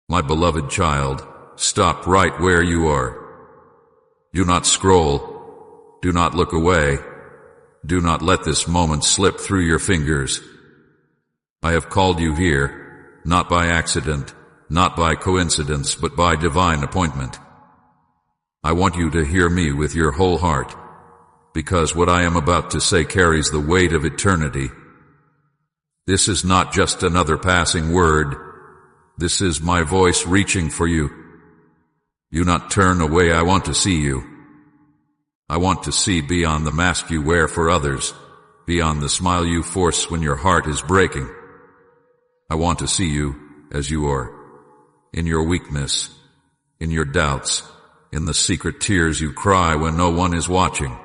My beloved child, stop right where you are. Do not scroll. Do not look away. Do not let this moment slip through your fingers. I have called you here, not by accident, not by coincidence, but by divine appointment. I want you to hear me with your whole heart, because what I am about to say carries the weight of eternity. This is not just another passing word. This is my voice reaching for you. Do not turn away. I want to see you. I want to see beyond the mask you wear for others, beyond the smile you force when your heart is breaking. I want to see you as you are, in your weakness, in your doubts, in the secret tears you cry when no one is watching.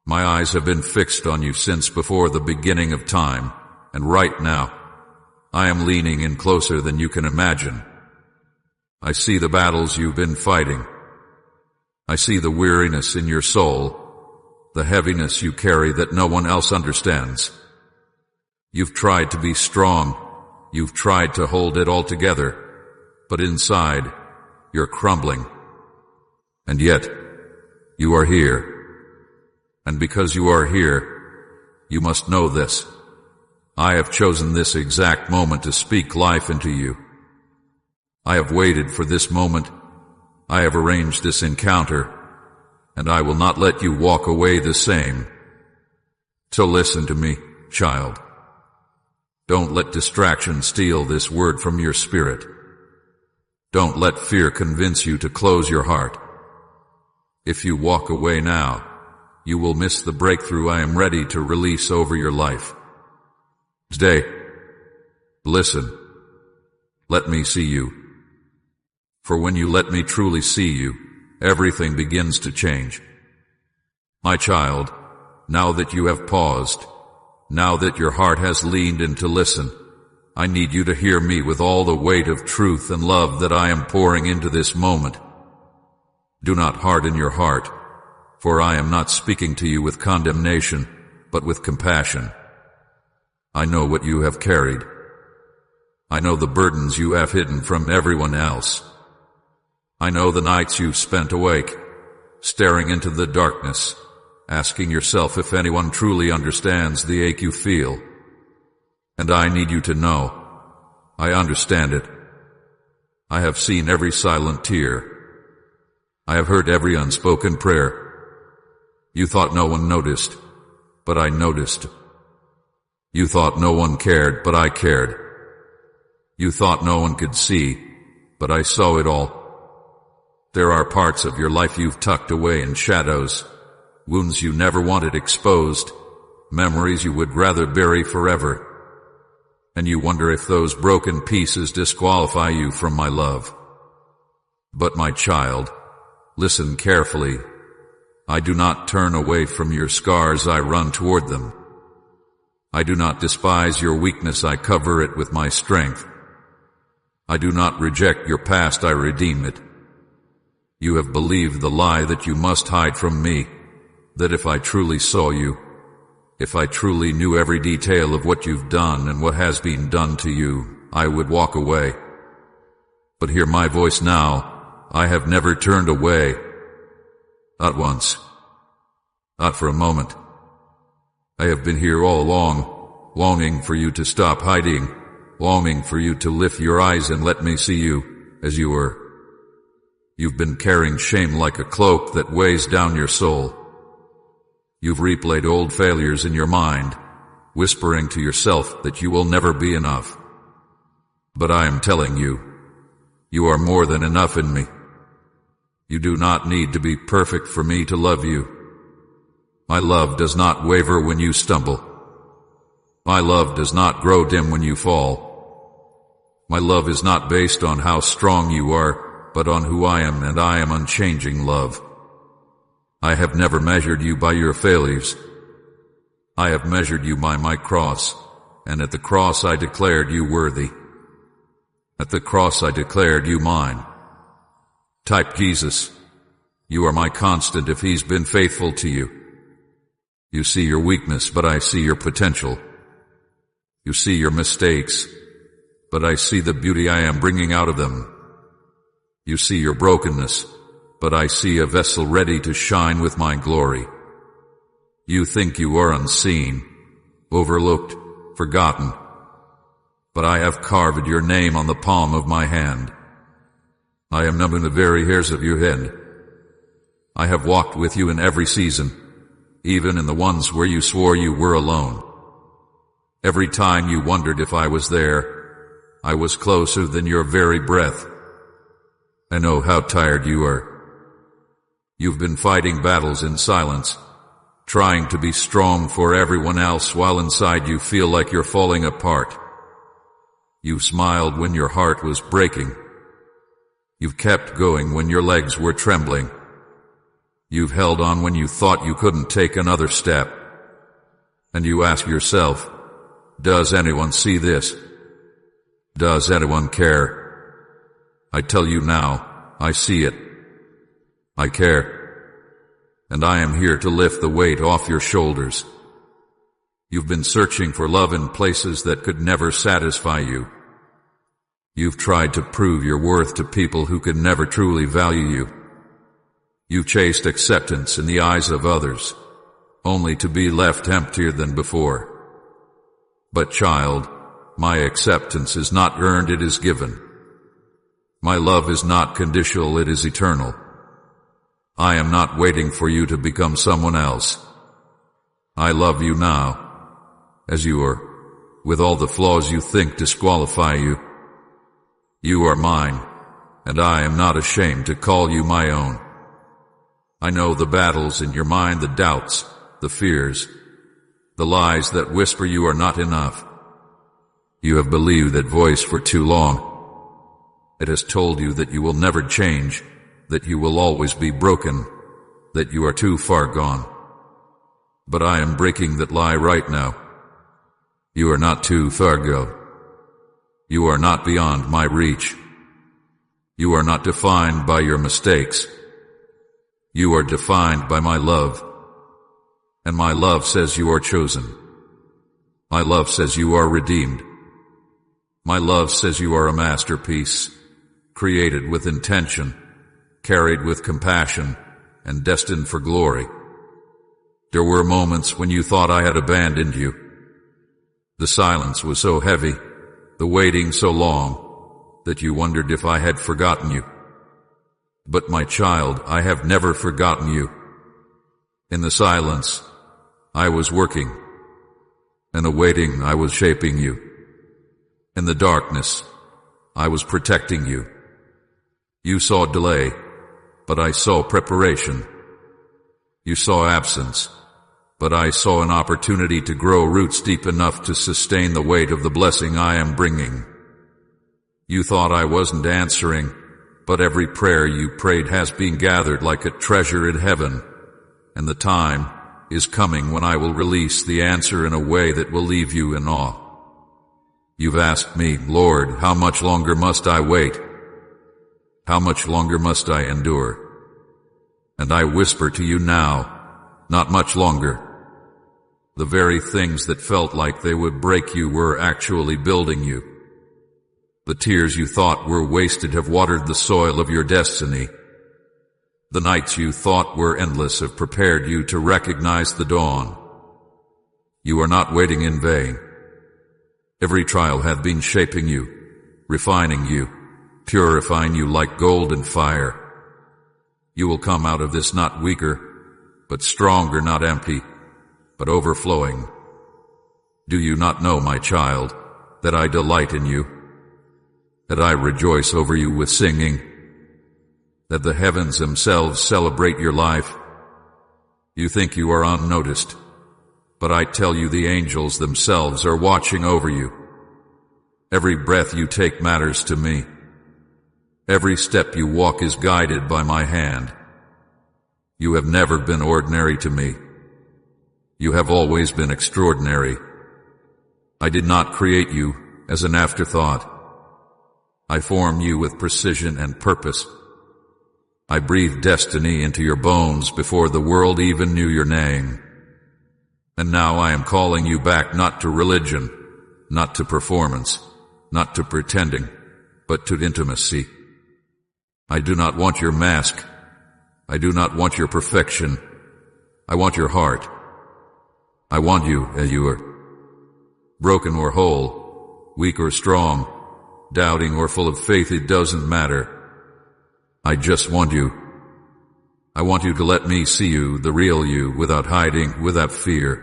My eyes have been fixed on you since before the beginning of time, and right now, I am leaning in closer than you can imagine. I see the battles you've been fighting. I see the weariness in your soul, the heaviness you carry that no one else understands. You've tried to be strong. You've tried to hold it all together, but inside, you're crumbling. And yet, you are here. And because you are here, you must know this. I have chosen this exact moment to speak life into you. I have waited for this moment. I have arranged this encounter, and I will not let you walk away the same. So listen to me, child. Don't let distraction steal this word from your spirit. Don't let fear convince you to close your heart. If you walk away now, you will miss the breakthrough I am ready to release over your life. Today, listen. Let me see you. For when you let me truly see you, everything begins to change. My child, now that you have paused, now that your heart has leaned in to listen, I need you to hear me with all the weight of truth and love that I am pouring into this moment. Do not harden your heart, for I am not speaking to you with condemnation, but with compassion. I know what you have carried. I know the burdens you have hidden from everyone else. I know the nights you've spent awake, staring into the darkness, asking yourself if anyone truly understands the ache you feel. And I need you to know, I understand it. I have seen every silent tear. I have heard every unspoken prayer. You thought no one noticed, but I noticed. You thought no one cared, but I cared. You thought no one could see, but I saw it all. There are parts of your life you've tucked away in shadows, wounds you never wanted exposed, memories you would rather bury forever. And you wonder if those broken pieces disqualify you from my love. But my child, listen carefully. I do not turn away from your scars, I run toward them. I do not despise your weakness, I cover it with my strength. I do not reject your past, I redeem it. You have believed the lie that you must hide from me, that if I truly saw you, if I truly knew every detail of what you've done and what has been done to you, I would walk away. But hear my voice now. I have never turned away. Not once. Not for a moment. I have been here all along, longing for you to stop hiding, longing for you to lift your eyes and let me see you as you were. You've been carrying shame like a cloak that weighs down your soul. You've replayed old failures in your mind, whispering to yourself that you will never be enough. But I am telling you, you are more than enough in me. You do not need to be perfect for me to love you. My love does not waver when you stumble. My love does not grow dim when you fall. My love is not based on how strong you are, but on who I am, and I am unchanging love. I have never measured you by your failures. I have measured you by my cross, and at the cross I declared you worthy. At the cross I declared you mine. Type Jesus. You are my constant if he's been faithful to you. You see your weakness, but I see your potential. You see your mistakes, but I see the beauty I am bringing out of them. You see your brokenness, but I see a vessel ready to shine with my glory. You think you are unseen, overlooked, forgotten, but I have carved your name on the palm of my hand. I am numbing the very hairs of your head. I have walked with you in every season, even in the ones where you swore you were alone. Every time you wondered if I was there, I was closer than your very breath. I know how tired you are. You've been fighting battles in silence, trying to be strong for everyone else while inside you feel like you're falling apart. You smiled when your heart was breaking. You've kept going when your legs were trembling. You've held on when you thought you couldn't take another step. And you ask yourself, does anyone see this? Does anyone care? I tell you now, I see it. I care. And I am here to lift the weight off your shoulders. You've been searching for love in places that could never satisfy you. You've tried to prove your worth to people who could never truly value you. You've chased acceptance in the eyes of others, only to be left emptier than before. But child, my acceptance is not earned, it is given. My love is not conditional, it is eternal. I am not waiting for you to become someone else. I love you now, as you are, with all the flaws you think disqualify you. You are mine, and I am not ashamed to call you my own. I know the battles in your mind, the doubts, the fears, the lies that whisper you are not enough. You have believed that voice for too long. It has told you that you will never change, that you will always be broken, that you are too far gone. But I am breaking that lie right now. You are not too far gone. You are not beyond my reach. You are not defined by your mistakes. You are defined by my love. And my love says you are chosen. My love says you are redeemed. My love says you are a masterpiece, created with intention, carried with compassion, and destined for glory. There were moments when you thought I had abandoned you. The silence was so heavy, the waiting so long, that you wondered if I had forgotten you. But my child, I have never forgotten you. In the silence, I was working. In the waiting, I was shaping you. In the darkness, I was protecting you. You saw delay, but I saw preparation. You saw absence, but I saw an opportunity to grow roots deep enough to sustain the weight of the blessing I am bringing. You thought I wasn't answering, but every prayer you prayed has been gathered like a treasure in heaven, and the time is coming when I will release the answer in a way that will leave you in awe. You've asked me, Lord, how much longer must I wait? How much longer must I endure? And I whisper to you now, not much longer. The very things that felt like they would break you were actually building you. The tears you thought were wasted have watered the soil of your destiny. The nights you thought were endless have prepared you to recognize the dawn. You are not waiting in vain. Every trial hath been shaping you, refining you, purifying you like gold and fire. You will come out of this not weaker, but stronger, not empty, but overflowing. Do you not know, my child, that I delight in you, that I rejoice over you with singing, that the heavens themselves celebrate your life? You think you are unnoticed, but I tell you the angels themselves are watching over you. Every breath you take matters to me. Every step you walk is guided by my hand. You have never been ordinary to me. You have always been extraordinary. I did not create you as an afterthought. I formed you with precision and purpose. I breathed destiny into your bones before the world even knew your name. And now I am calling you back not to religion, not to performance, not to pretending, but to intimacy. I do not want your mask. I do not want your perfection. I want your heart. I want you as you are. Broken or whole, weak or strong, doubting or full of faith, it doesn't matter. I just want you. I want you to let me see you, the real you, without hiding, without fear.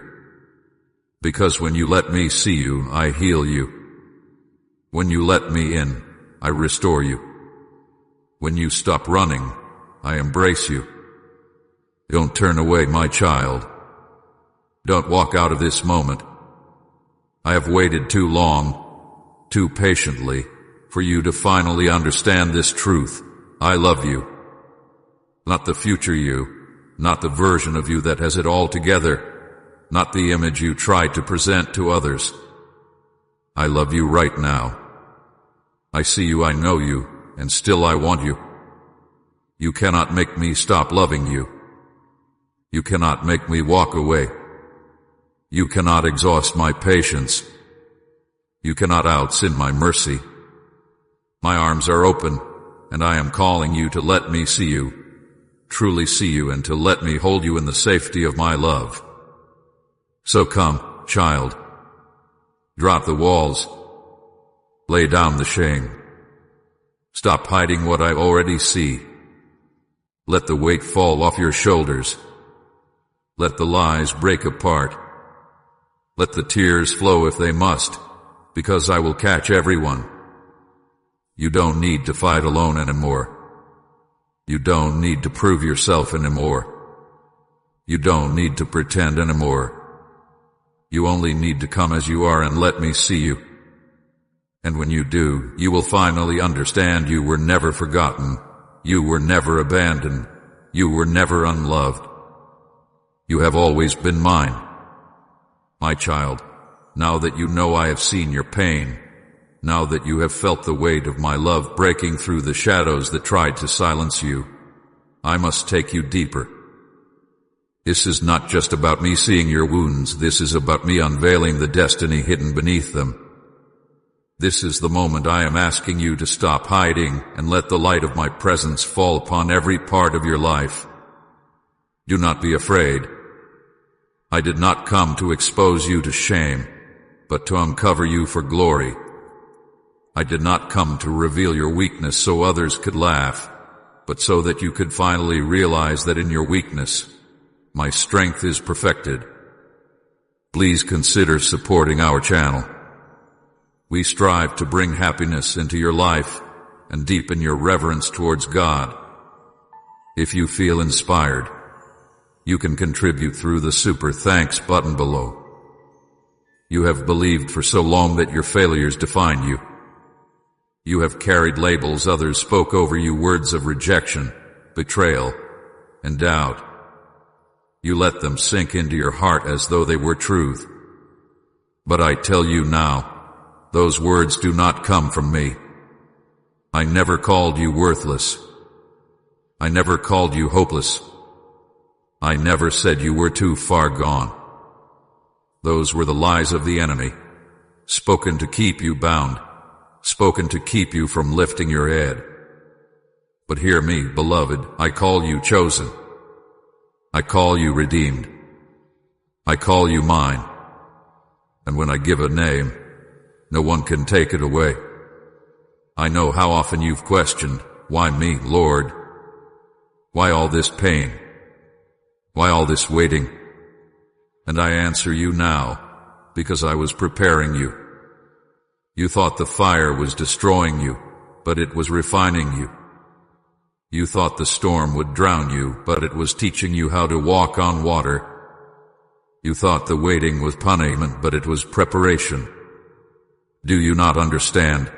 Because when you let me see you, I heal you. When you let me in, I restore you. When you stop running, I embrace you. Don't turn away, my child. Don't walk out of this moment. I have waited too long, too patiently, for you to finally understand this truth. I love you. Not the future you, not the version of you that has it all together, not the image you try to present to others. I love you right now. I see you, I know you, and still I want you. You cannot make me stop loving you. You cannot make me walk away. You cannot exhaust my patience. You cannot outsin my mercy. My arms are open, and I am calling you to let me see you, truly see you, and to let me hold you in the safety of my love. So come, child. Drop the walls. Lay down the shame. Stop hiding what I already see. Let the weight fall off your shoulders. Let the lies break apart. Let the tears flow if they must, because I will catch everyone. You don't need to fight alone anymore. You don't need to prove yourself anymore. You don't need to pretend anymore. You only need to come as you are and let me see you. And when you do, you will finally understand you were never forgotten. You were never abandoned. You were never unloved. You have always been mine. My child, now that you know I have seen your pain, now that you have felt the weight of my love breaking through the shadows that tried to silence you, I must take you deeper. This is not just about me seeing your wounds. This is about me unveiling the destiny hidden beneath them. This is the moment I am asking you to stop hiding and let the light of my presence fall upon every part of your life. Do not be afraid. I did not come to expose you to shame, but to uncover you for glory. I did not come to reveal your weakness so others could laugh, but so that you could finally realize that in your weakness, my strength is perfected. Please consider supporting our channel. We strive to bring happiness into your life and deepen your reverence towards God. If you feel inspired, you can contribute through the Super Thanks button below. You have believed for so long that your failures defined you. You have carried labels others spoke over you, words of rejection, betrayal, and doubt. You let them sink into your heart as though they were truth. But I tell you now, those words do not come from me. I never called you worthless. I never called you hopeless. I never said you were too far gone. Those were the lies of the enemy, spoken to keep you bound, spoken to keep you from lifting your head. But hear me, beloved, I call you chosen. I call you redeemed. I call you mine. And when I give a name, no one can take it away. I know how often you've questioned, why me, Lord? Why all this pain? Why all this waiting? And I answer you now, because I was preparing you. You thought the fire was destroying you, but it was refining you. You thought the storm would drown you, but it was teaching you how to walk on water. You thought the waiting was punishment, but it was preparation. Do you not understand?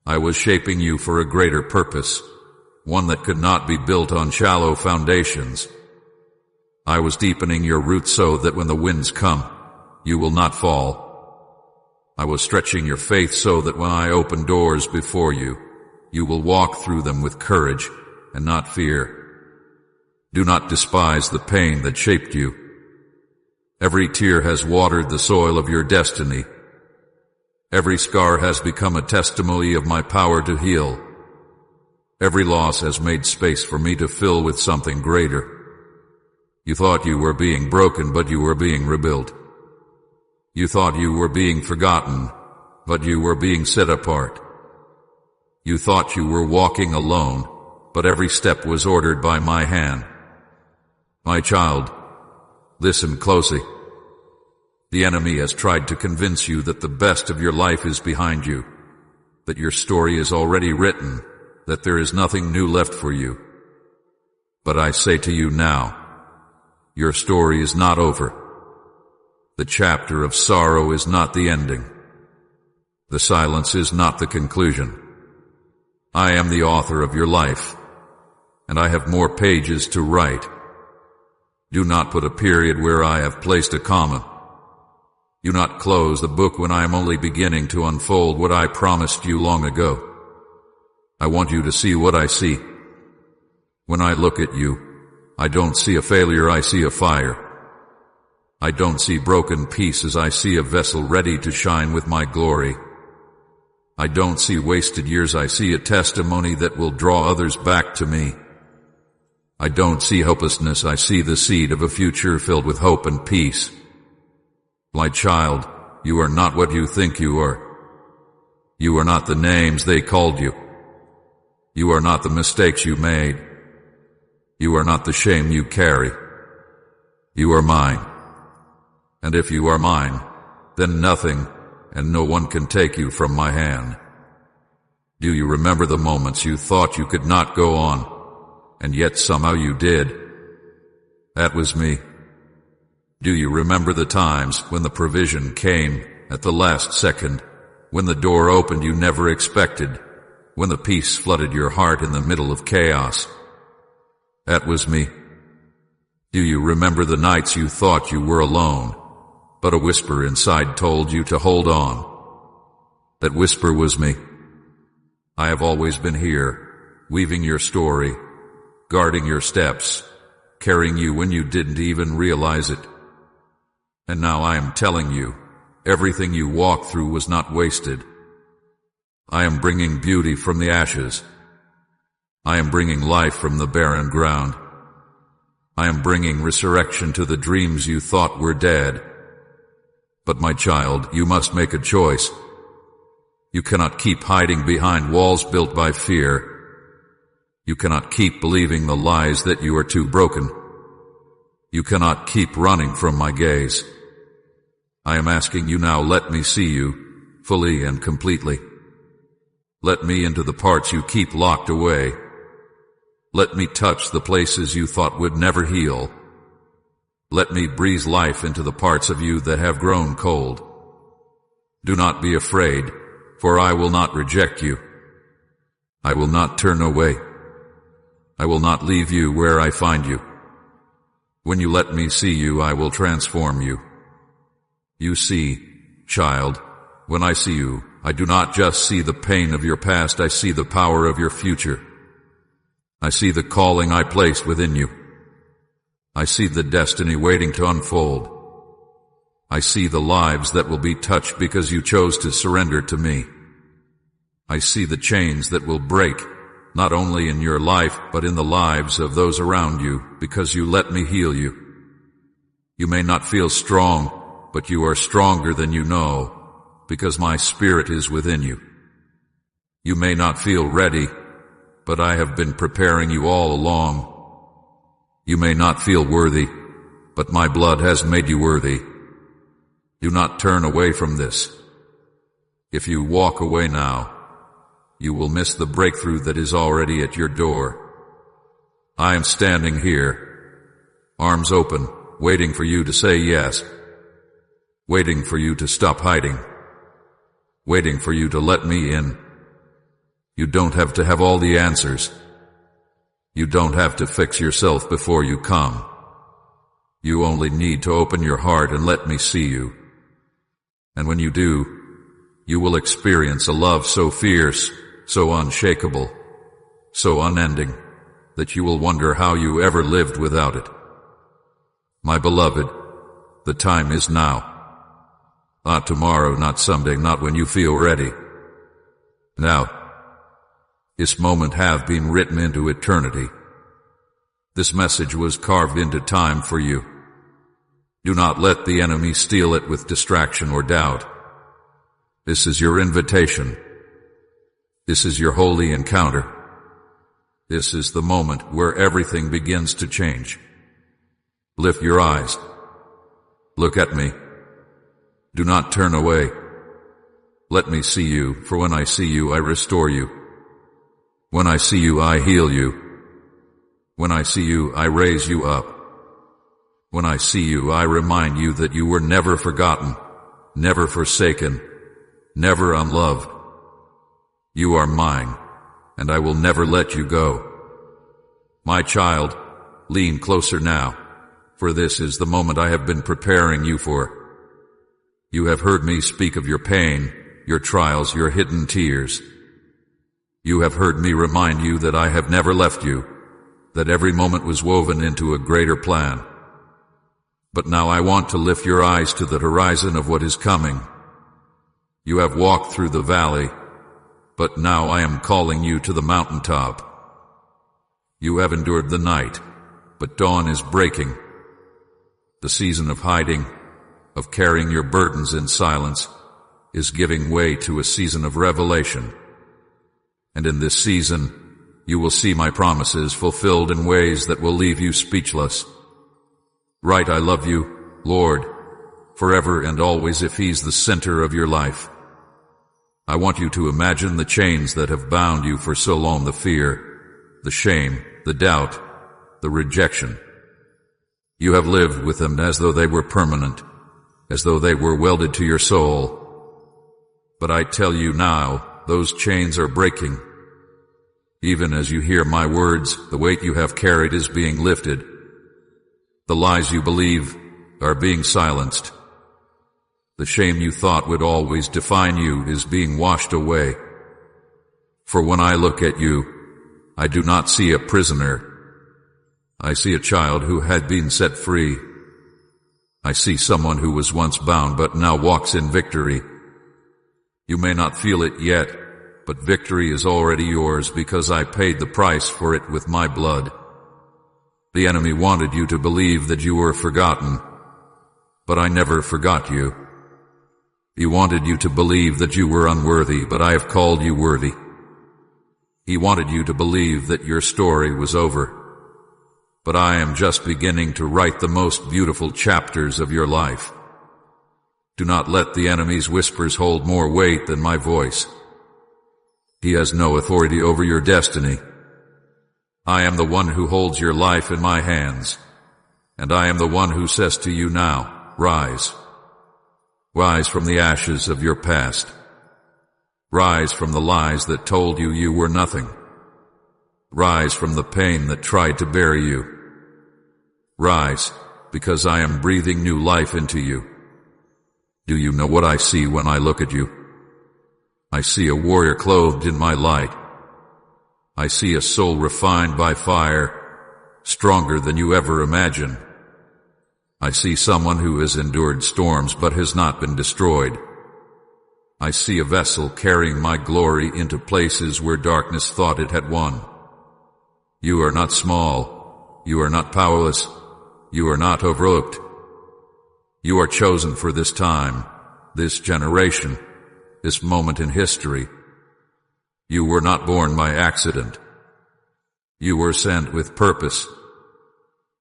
I was shaping you for a greater purpose, one that could not be built on shallow foundations. I was deepening your roots so that when the winds come, you will not fall. I was stretching your faith so that when I open doors before you, you will walk through them with courage and not fear. Do not despise the pain that shaped you. Every tear has watered the soil of your destiny. Every scar has become a testimony of my power to heal. Every loss has made space for me to fill with something greater. You thought you were being broken, but you were being rebuilt. You thought you were being forgotten, but you were being set apart. You thought you were walking alone, but every step was ordered by my hand. My child, listen closely. The enemy has tried to convince you that the best of your life is behind you, that your story is already written, that there is nothing new left for you. But I say to you now, your story is not over. The chapter of sorrow is not the ending. The silence is not the conclusion. I am the author of your life, and I have more pages to write. Do not put a period where I have placed a comma. Do not close the book when I am only beginning to unfold what I promised you long ago. I want you to see what I see. When I look at you, I don't see a failure, I see a fire. I don't see broken pieces, I see a vessel ready to shine with my glory. I don't see wasted years, I see a testimony that will draw others back to me. I don't see hopelessness, I see the seed of a future filled with hope and peace. My child, you are not what you think you are. You are not the names they called you. You are not the mistakes you made. You are not the shame you carry. You are mine. And if you are mine, then nothing and no one can take you from my hand. Do you remember the moments you thought you could not go on, and yet somehow you did? That was me. Do you remember the times when the provision came at the last second, when the door opened you never expected, when the peace flooded your heart in the middle of chaos? That was me. Do you remember the nights you thought you were alone, but a whisper inside told you to hold on? That whisper was me. I have always been here, weaving your story, guarding your steps, carrying you when you didn't even realize it. And now I am telling you, everything you walked through was not wasted. I am bringing beauty from the ashes. I am bringing life from the barren ground. I am bringing resurrection to the dreams you thought were dead. But my child, you must make a choice. You cannot keep hiding behind walls built by fear. You cannot keep believing the lies that you are too broken. You cannot keep running from my gaze. I am asking you now, let me see you, fully and completely. Let me into the parts you keep locked away. Let me touch the places you thought would never heal. Let me breathe life into the parts of you that have grown cold. Do not be afraid, for I will not reject you. I will not turn away. I will not leave you where I find you. When you let me see you, I will transform you. You see, child, when I see you, I do not just see the pain of your past, I see the power of your future. I see the calling I placed within you. I see the destiny waiting to unfold. I see the lives that will be touched because you chose to surrender to me. I see the chains that will break, not only in your life, but in the lives of those around you, because you let me heal you. You may not feel strong, but you are stronger than you know, because my spirit is within you. You may not feel ready, but I have been preparing you all along. You may not feel worthy, but my blood has made you worthy. Do not turn away from this. If you walk away now, you will miss the breakthrough that is already at your door. I am standing here, arms open, waiting for you to say yes, waiting for you to stop hiding, waiting for you to let me in. You don't have to have all the answers. You don't have to fix yourself before you come. You only need to open your heart and let me see you. And when you do, you will experience a love so fierce, so unshakable, so unending, that you will wonder how you ever lived without it. My beloved, the time is now. Not tomorrow, not someday, not when you feel ready. Now, this moment have been written into eternity. This message was carved into time for you. Do not let the enemy steal it with distraction or doubt. This is your invitation. This is your holy encounter. This is the moment where everything begins to change. Lift your eyes. Look at me. Do not turn away. Let me see you, for when I see you, I restore you. When I see you, I heal you. When I see you, I raise you up. When I see you, I remind you that you were never forgotten, never forsaken, never unloved. You are mine, and I will never let you go. My child, lean closer now, for this is the moment I have been preparing you for. You have heard me speak of your pain, your trials, your hidden tears. You have heard me remind you that I have never left you, that every moment was woven into a greater plan. But now I want to lift your eyes to the horizon of what is coming. You have walked through the valley, but now I am calling you to the mountaintop. You have endured the night, but dawn is breaking. The season of hiding, of carrying your burdens in silence, is giving way to a season of revelation. And in this season, you will see my promises fulfilled in ways that will leave you speechless. Right, I love you, Lord, forever and always if He's the center of your life. I want you to imagine the chains that have bound you for so long, the fear, the shame, the doubt, the rejection. You have lived with them as though they were permanent, as though they were welded to your soul. But I tell you now, those chains are breaking. Even as you hear my words, the weight you have carried is being lifted. The lies you believe are being silenced. The shame you thought would always define you is being washed away. For when I look at you, I do not see a prisoner. I see a child who had been set free. I see someone who was once bound but now walks in victory. You may not feel it yet, but victory is already yours because I paid the price for it with my blood. The enemy wanted you to believe that you were forgotten, but I never forgot you. He wanted you to believe that you were unworthy, but I have called you worthy. He wanted you to believe that your story was over, but I am just beginning to write the most beautiful chapters of your life. Do not let the enemy's whispers hold more weight than my voice. He has no authority over your destiny. I am the one who holds your life in my hands, and I am the one who says to you now, rise. Rise from the ashes of your past. Rise from the lies that told you you were nothing. Rise from the pain that tried to bury you. Rise, because I am breathing new life into you. Do you know what I see when I look at you? I see a warrior clothed in my light. I see a soul refined by fire, stronger than you ever imagined. I see someone who has endured storms but has not been destroyed. I see a vessel carrying my glory into places where darkness thought it had won. You are not small. You are not powerless. You are not overlooked. You are chosen for this time, this generation, this moment in history. You were not born by accident. You were sent with purpose,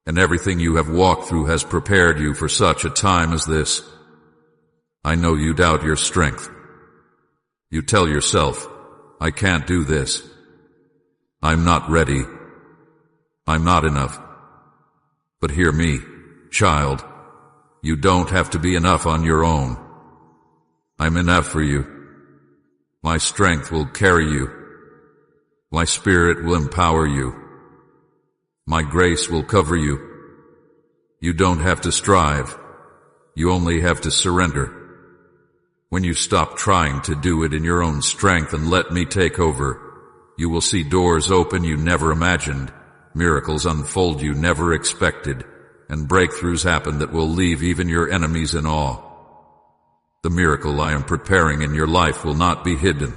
and everything you have walked through has prepared you for such a time as this. I know you doubt your strength. You tell yourself, I can't do this. I'm not ready. I'm not enough. But hear me, child. You don't have to be enough on your own. I'm enough for you. My strength will carry you. My spirit will empower you. My grace will cover you. You don't have to strive. You only have to surrender. When you stop trying to do it in your own strength and let me take over, you will see doors open you never imagined, miracles unfold you never expected, and breakthroughs happen that will leave even your enemies in awe. The miracle I am preparing in your life will not be hidden.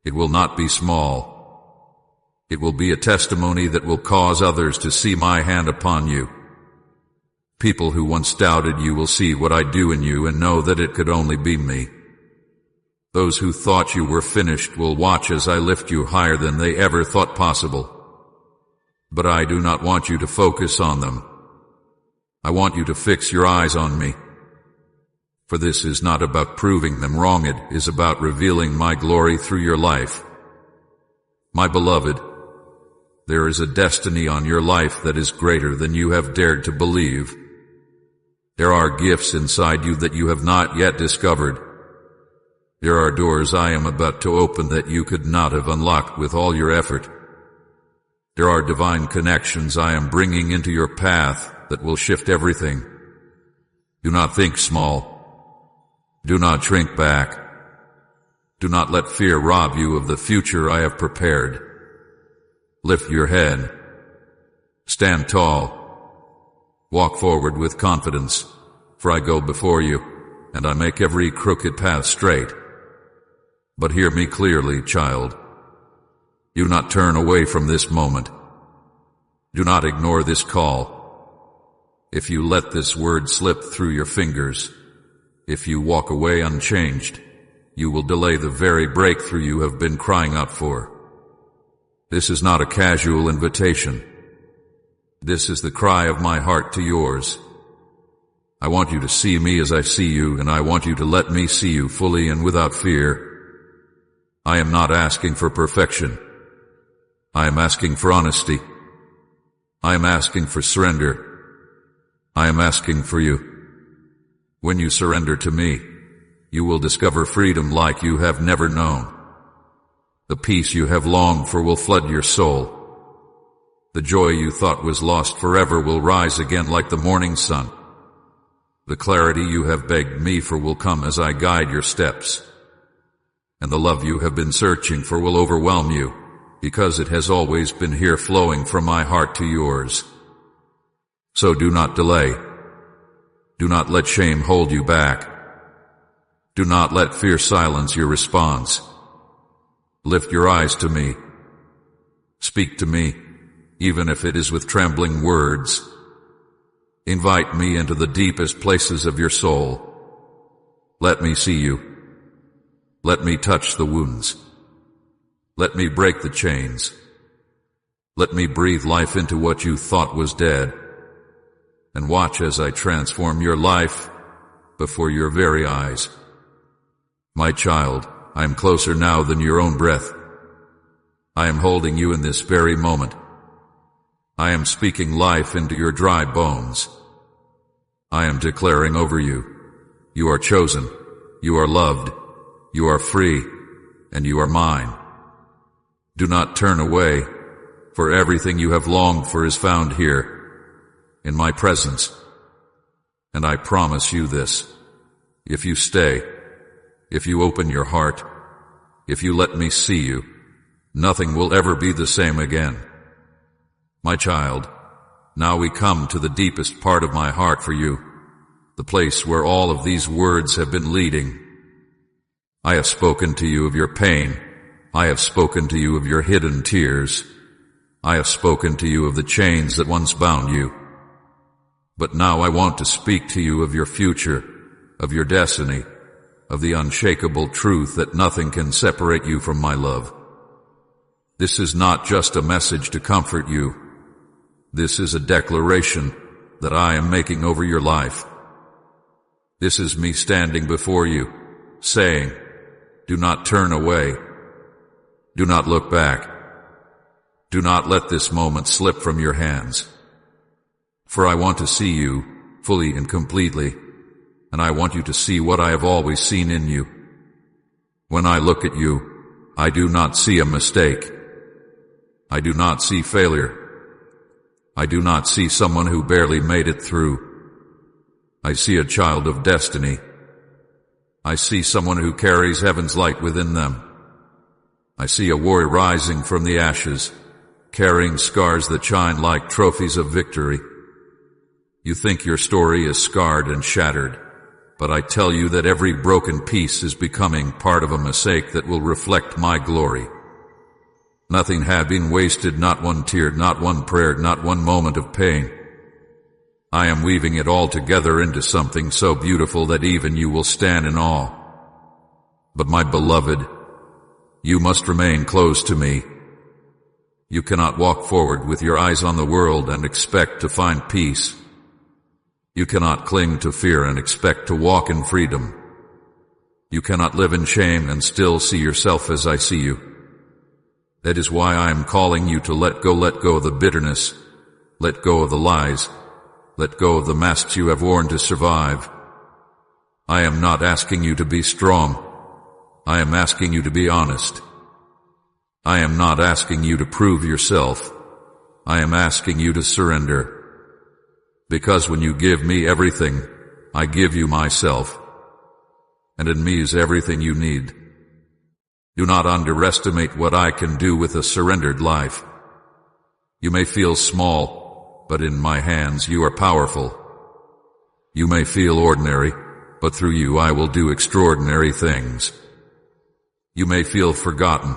It will not be small. It will be a testimony that will cause others to see my hand upon you. People who once doubted you will see what I do in you and know that it could only be me. Those who thought you were finished will watch as I lift you higher than they ever thought possible. But I do not want you to focus on them. I want you to fix your eyes on me. For this is not about proving them wrong, it is about revealing my glory through your life. My beloved, there is a destiny on your life that is greater than you have dared to believe. There are gifts inside you that you have not yet discovered. There are doors I am about to open that you could not have unlocked with all your effort. There are divine connections I am bringing into your path that will shift everything. Do not think small. Do not shrink back. Do not let fear rob you of the future I have prepared. Lift your head. Stand tall. Walk forward with confidence, for I go before you, and I make every crooked path straight. But hear me clearly, child. Do not turn away from this moment. Do not ignore this call. If you let this word slip through your fingers, if you walk away unchanged, you will delay the very breakthrough you have been crying out for. This is not a casual invitation. This is the cry of my heart to yours. I want you to see me as I see you, and I want you to let me see you fully and without fear. I am not asking for perfection. I am asking for honesty. I am asking for surrender. I am asking for you. When you surrender to me, you will discover freedom like you have never known. The peace you have longed for will flood your soul. The joy you thought was lost forever will rise again like the morning sun. The clarity you have begged me for will come as I guide your steps. And the love you have been searching for will overwhelm you, because it has always been here flowing from my heart to yours. So do not delay. Do not let shame hold you back. Do not let fear silence your response. Lift your eyes to me. Speak to me, even if it is with trembling words. Invite me into the deepest places of your soul. Let me see you. Let me touch the wounds. Let me break the chains. Let me breathe life into what you thought was dead. And watch as I transform your life before your very eyes. My child, I am closer now than your own breath. I am holding you in this very moment. I am speaking life into your dry bones. I am declaring over you, you are chosen, you are loved, you are free, and you are mine. Do not turn away, for everything you have longed for is found here, in my presence. And I promise you this, if you stay, if you open your heart, if you let me see you, nothing will ever be the same again. My child, now we come to the deepest part of my heart for you, the place where all of these words have been leading. I have spoken to you of your pain. I have spoken to you of your hidden tears. I have spoken to you of the chains that once bound you. But now I want to speak to you of your future, of your destiny, of the unshakable truth that nothing can separate you from my love. This is not just a message to comfort you. This is a declaration that I am making over your life. This is me standing before you, saying, do not turn away. Do not look back. Do not let this moment slip from your hands. For I want to see you fully and completely, and I want you to see what I have always seen in you. When I look at you, I do not see a mistake. I do not see failure. I do not see someone who barely made it through. I see a child of destiny. I see someone who carries heaven's light within them. I see a warrior rising from the ashes, carrying scars that shine like trophies of victory. You think your story is scarred and shattered, but I tell you that every broken piece is becoming part of a mosaic that will reflect my glory. Nothing had been wasted, not one tear, not one prayer, not one moment of pain. I am weaving it all together into something so beautiful that even you will stand in awe. But my beloved, you must remain close to me. You cannot walk forward with your eyes on the world and expect to find peace. You cannot cling to fear and expect to walk in freedom. You cannot live in shame and still see yourself as I see you. That is why I am calling you to let go of the bitterness, let go of the lies, let go of the masks you have worn to survive. I am not asking you to be strong. I am asking you to be honest. I am not asking you to prove yourself. I am asking you to surrender. Because when you give me everything, I give you myself. And in me is everything you need. Do not underestimate what I can do with a surrendered life. You may feel small, but in my hands you are powerful. You may feel ordinary, but through you I will do extraordinary things. You may feel forgotten,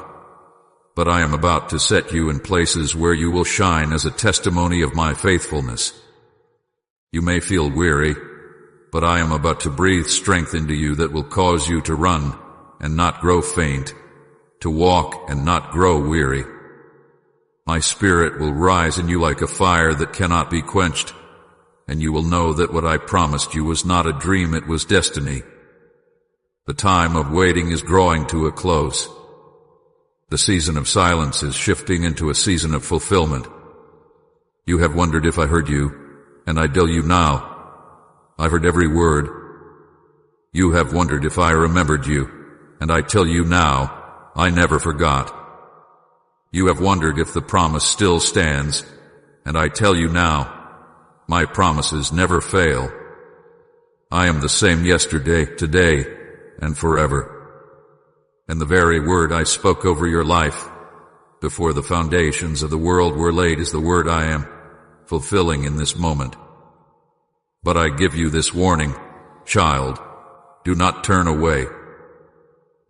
but I am about to set you in places where you will shine as a testimony of my faithfulness. You may feel weary, but I am about to breathe strength into you that will cause you to run and not grow faint, to walk and not grow weary. My spirit will rise in you like a fire that cannot be quenched, and you will know that what I promised you was not a dream, it was destiny. The time of waiting is drawing to a close. The season of silence is shifting into a season of fulfillment. You have wondered if I heard you, and I tell you now, I heard every word. You have wondered if I remembered you, and I tell you now, I never forgot. You have wondered if the promise still stands, and I tell you now, my promises never fail. I am the same yesterday, today, and forever. And the very word I spoke over your life before the foundations of the world were laid is the word I am fulfilling in this moment. But I give you this warning, child, do not turn away.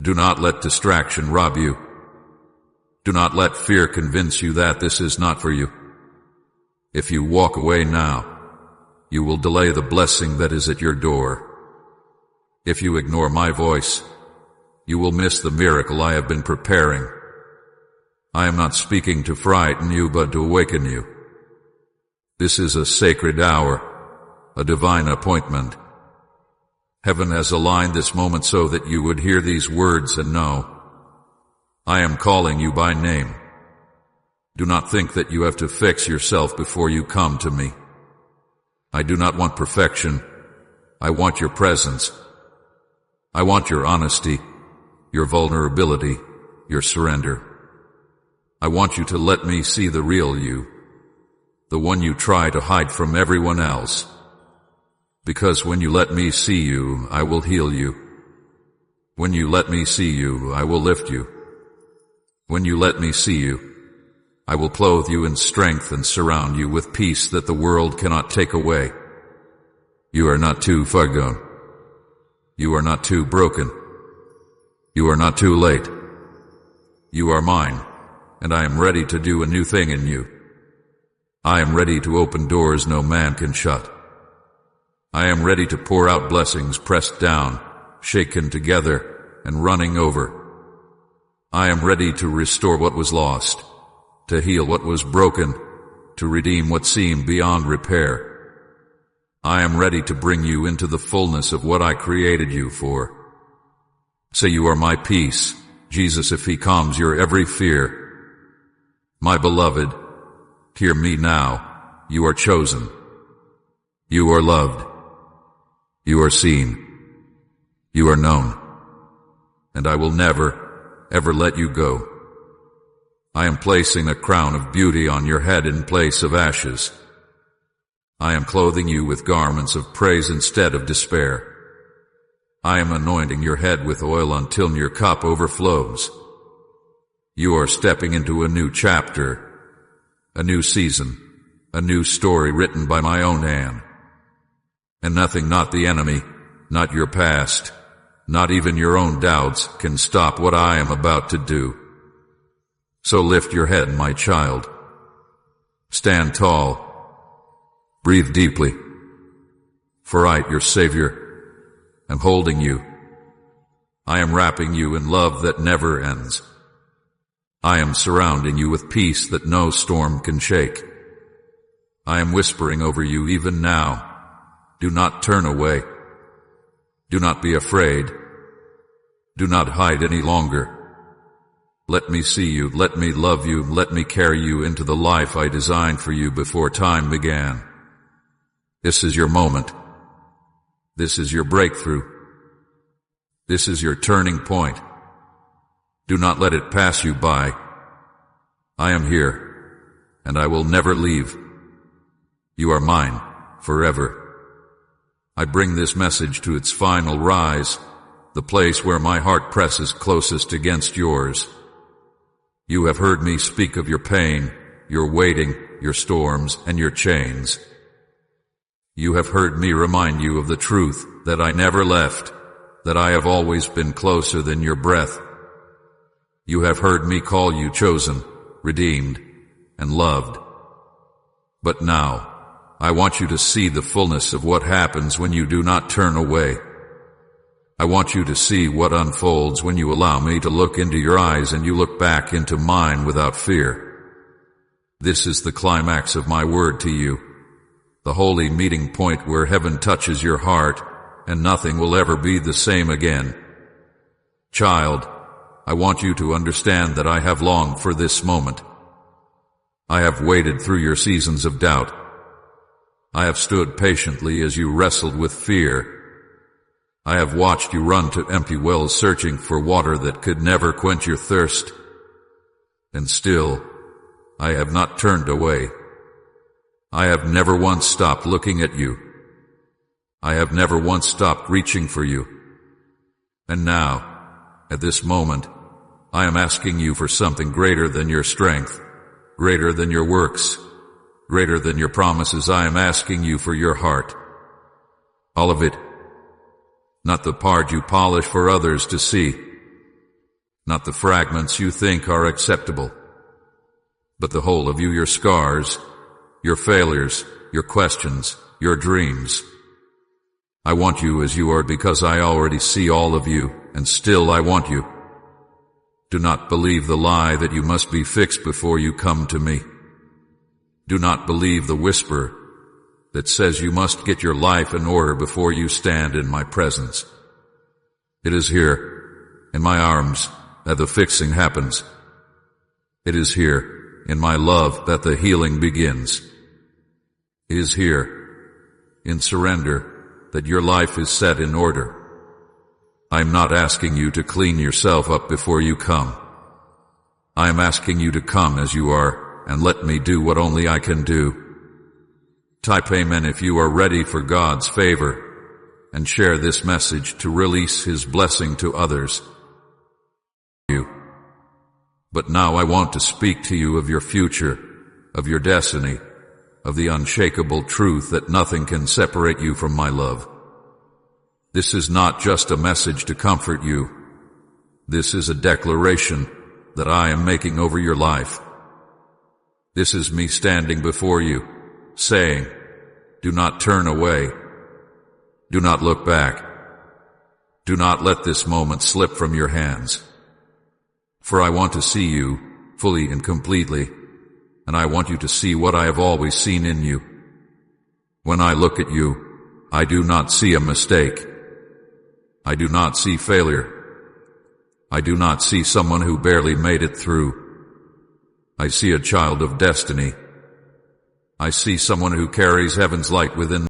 Do not let distraction rob you. Do not let fear convince you that this is not for you. If you walk away now, you will delay the blessing that is at your door. If you ignore my voice, you will miss the miracle I have been preparing. I am not speaking to frighten you, but to awaken you. This is a sacred hour, a divine appointment. Heaven has aligned this moment so that you would hear these words and know, I am calling you by name. Do not think that you have to fix yourself before you come to me. I do not want perfection. I want your presence. I want your honesty, your vulnerability, your surrender. I want you to let me see the real you, the one you try to hide from everyone else. Because when you let me see you, I will heal you. When you let me see you, I will lift you. When you let me see you, I will clothe you in strength and surround you with peace that the world cannot take away. You are not too far gone. You are not too broken. You are not too late. You are mine, and I am ready to do a new thing in you. I am ready to open doors no man can shut. I am ready to pour out blessings pressed down, shaken together, and running over. I am ready to restore what was lost, to heal what was broken, to redeem what seemed beyond repair. I am ready to bring you into the fullness of what I created you for. Say you are my peace, Jesus, if he calms your every fear. My beloved, hear me now. You are chosen. You are loved. You are seen. You are known. And I will never, ever let you go. I am placing a crown of beauty on your head in place of ashes. I am clothing you with garments of praise instead of despair. I am anointing your head with oil until your cup overflows. You are stepping into a new chapter, a new season, a new story written by my own hand. And nothing, not the enemy, not your past, not even your own doubts can stop what I am about to do. So lift your head, my child. Stand tall. Breathe deeply. For I, your Savior, am holding you. I am wrapping you in love that never ends. I am surrounding you with peace that no storm can shake. I am whispering over you even now. Do not turn away. Do not be afraid. Do not hide any longer. Let me see you, let me love you, let me carry you into the life I designed for you before time began. This is your moment. This is your breakthrough. This is your turning point. Do not let it pass you by. I am here, and I will never leave. You are mine forever. I bring this message to its final rise, the place where my heart presses closest against yours. You have heard me speak of your pain, your waiting, your storms, and your chains. You have heard me remind you of the truth that I never left, that I have always been closer than your breath. You have heard me call you chosen, redeemed, and loved. But now, I want you to see the fullness of what happens when you do not turn away. I want you to see what unfolds when you allow me to look into your eyes and you look back into mine without fear. This is the climax of my word to you, the holy meeting point where heaven touches your heart and nothing will ever be the same again. Child, I want you to understand that I have longed for this moment. I have waited through your seasons of doubt. I have stood patiently as you wrestled with fear. I have watched you run to empty wells searching for water that could never quench your thirst. And still, I have not turned away. I have never once stopped looking at you. I have never once stopped reaching for you. And now, at this moment, I am asking you for something greater than your strength, greater than your works, greater than your promises. I am asking you for your heart. All of it. Not the part you polish for others to see. Not the fragments you think are acceptable. But the whole of you, your scars, your failures, your questions, your dreams. I want you as you are because I already see all of you, and still I want you. Do not believe the lie that you must be fixed before you come to me. Do not believe the whisper that says you must get your life in order before you stand in my presence. It is here, in my arms, that the fixing happens. It is here, in my love, that the healing begins. It is here, in surrender, that your life is set in order. I am not asking you to clean yourself up before you come. I am asking you to come as you are, and let me do what only I can do. Type Amen if you are ready for God's favor, and share this message to release His blessing to others. But now I want to speak to you of your future, of your destiny, of the unshakable truth that nothing can separate you from my love. This is not just a message to comfort you. This is a declaration that I am making over your life. This is me standing before you, saying, do not turn away. Do not look back. Do not let this moment slip from your hands. For I want to see you fully and completely, and I want you to see what I have always seen in you. When I look at you, I do not see a mistake. I do not see failure. I do not see someone who barely made it through. I see a child of destiny. I see someone who carries heaven's light within